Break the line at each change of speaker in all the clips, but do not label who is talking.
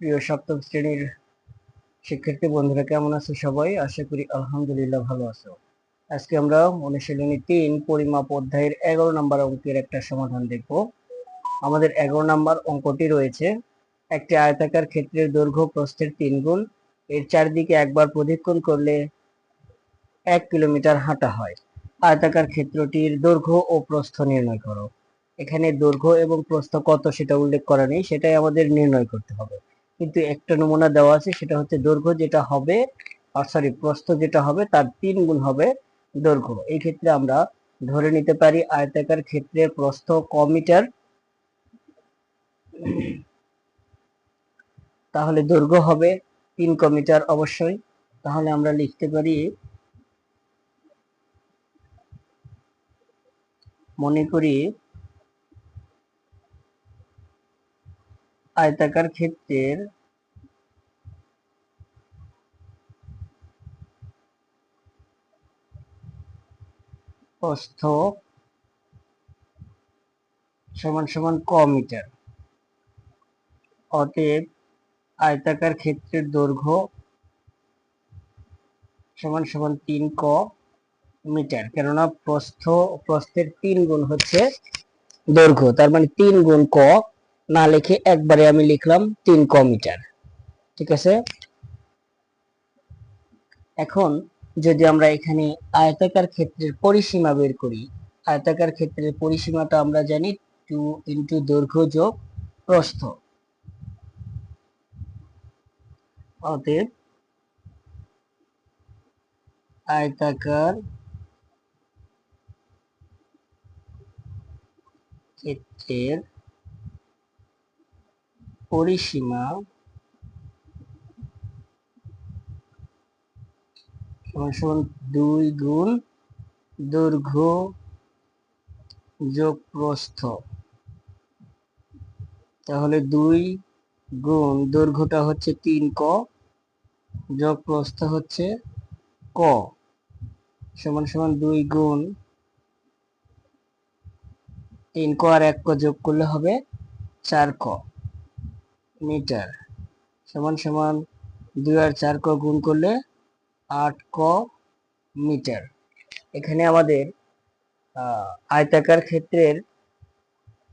প্রিয় সপ্তম শ্রেণীর শিক্ষার্থী বন্ধুরা, কেমন আছো সবাই? আশা করি আলহামদুলিল্লাহ ভালো আছো। আজকে আমরা অনুশীলনী 3 পরিমাপ অধ্যায়ের 11 নম্বর অঙ্কের একটা সমাধান দেখব। আমাদের 11 নম্বর অঙ্কটি রয়েছে, একটি আয়তাকার ক্ষেত্রের দৈর্ঘ্য প্রস্থের 3 গুণ, এর চারদিকে একবার প্রদক্ষিণ করলে 1 কিলোমিটার হাঁটা হয়। আয়তাকার ক্ষেত্রটির দৈর্ঘ্য ও প্রস্থ নির্ণয় করো। এখানে দৈর্ঘ্য এবং প্রস্থ কত সেটা উল্লেখ করা নেই, সেটাই আমাদের নির্ণয় করতে হবে। কিন্তু একটা নমুনা দেওয়া আছে, সেটা হচ্ছে দৈর্ঘ্য যেটা হবে, প্রস্থ যেটা হবে তার 3 গুণ হবে দৈর্ঘ্য। এই ক্ষেত্রে আমরা ধরে নিতে পারি আয়তাকার ক্ষেত্রের প্রস্থ ক মিটার, তাহলে দৈর্ঘ্য হবে 3 মিটার অবশ্যই। তাহলে আমরা লিখতে পারি, মনে করি আয়তাকার ক্ষেত্রের প্রস্থ সমান সমান ক মিটার। অতএব আয়তাকার ক্ষেত্রের দৈর্ঘ্য সমান সমান 3 ক মিটার, কেননা প্রস্থের 3 গুণ হচ্ছে দৈর্ঘ্য, তার মানে 3 গুণ ক না লিখে একবারে আমি লিখলাম 3 ক মিটার। ঠিক আছে। এখন যদি আমরা এখানে আয়তাকার ক্ষেত্রের পরিসীমা বের করি, আয়তাকার ক্ষেত্রের পরিসীমাটা আমরা জানি 2 ইন্টু দৈর্ঘ্য যোগ প্রস্থ। অতএব আয়তাকার ক্ষেত্রের পরিসীমা সমান সমান 2 গুণ দৈর্ঘ্য যোগ প্রস্থ। তাহলে 2 গুণ দৈর্ঘ্যটা হচ্ছে 3 ক যোগ প্রস্থ হচ্ছে ক, সমান সমান 2 গুণ 3 ক আর 1 ক যোগ করলে হবে 4 ক মিটার, সমান সমান 2 আর 4 ক গুণ করলে 8 ক মিটার। এখানে আমাদের আয়তাকার ক্ষেত্রের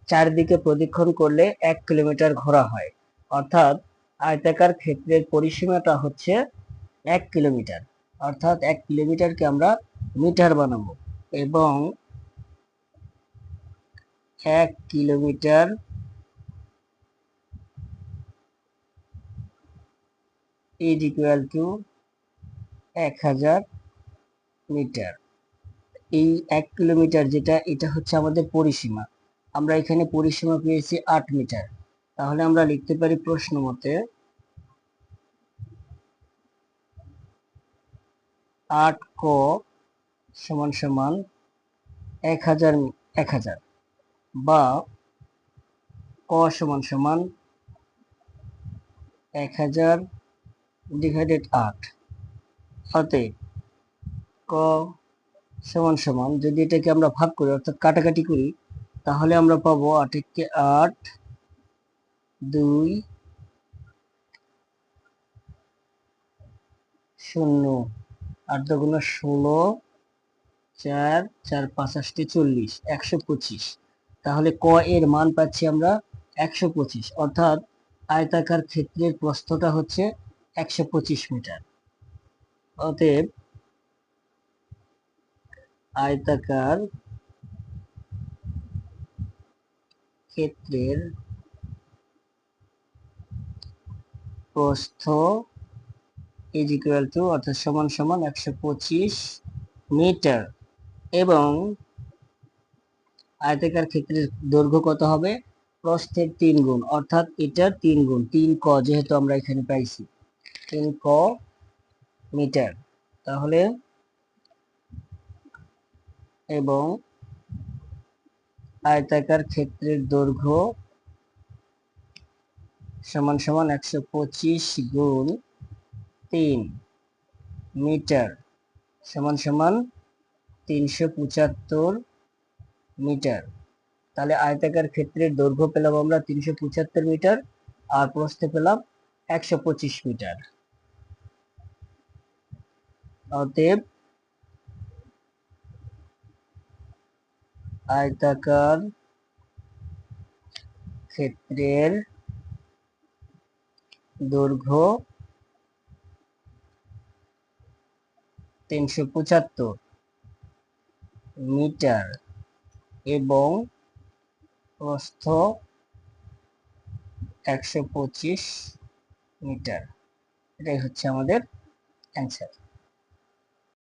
চারদিকে প্রদক্ষিণ করলে 1 কিলোমিটার ঘোরা হয়, অর্থাৎ আয়তাকার ক্ষেত্রের পরিসীমাটা হচ্ছে 1 কিলোমিটার। অর্থাৎ 1 কিলোমিটারকে আমরা মিটার বানাবো এবং 1 kilometre is equal to 1000 metre. এই 1 কিলোমিটার যেটা, এটা হচ্ছে আমাদের পরিসীমা। আমরা এখানে পরিসীমা পেয়েছি 8 মিটার। তাহলে আমরা লিখতে পারি প্রশ্ন মতে 8 ক সমান সমান 1000 বা ক সমান সমান 1000 ডিভাইডেড 8। অতএব ক সমান সমান, যদি এটাকে আমরা ভাগ করি অর্থাৎ কাটাকাটি করি, তাহলে আমরা পাবো 8 কে 8, 2 0, 8 দুগুণ 16, 4 4 5 8 40, 125। তাহলে ক এর মান পাচ্ছি আমরা 125, অর্থাৎ আয়তাকার ক্ষেত্রের প্রস্থটা হচ্ছে 125 মিটার। অতএব আয়তাকার ক্ষেত্রের প্রস্থ ইজ ইকুয়াল টু, অর্থাৎ সমান সমান 125 মিটার, এবং আয়তাকার ক্ষেত্রের দৈর্ঘ্য কত হবে? প্রস্থের 3 গুণ, অর্থাৎ এটার 3 গুণ, 3 ক যেহেতু আমরা এখানে পাইছি 3 ক মিটার। তাহলে এবং আয়তাকার ক্ষেত্রের দৈর্ঘ্য সমান সমান 125 গুণ 3 মিটার, সমান সমান 375 মিটার। তাহলে আয়তাকার ক্ষেত্রের দৈর্ঘ্য পেলাম আমরা 375 মিটার, আর প্রস্থে পেলাম 125 মিটার। অতএব আয়তাকার ক্ষেত্রের দৈর্ঘ্য 375 মিটার এবং প্রস্থ 125 মিটার। এটাই হচ্ছে আমাদের অ্যান্সার।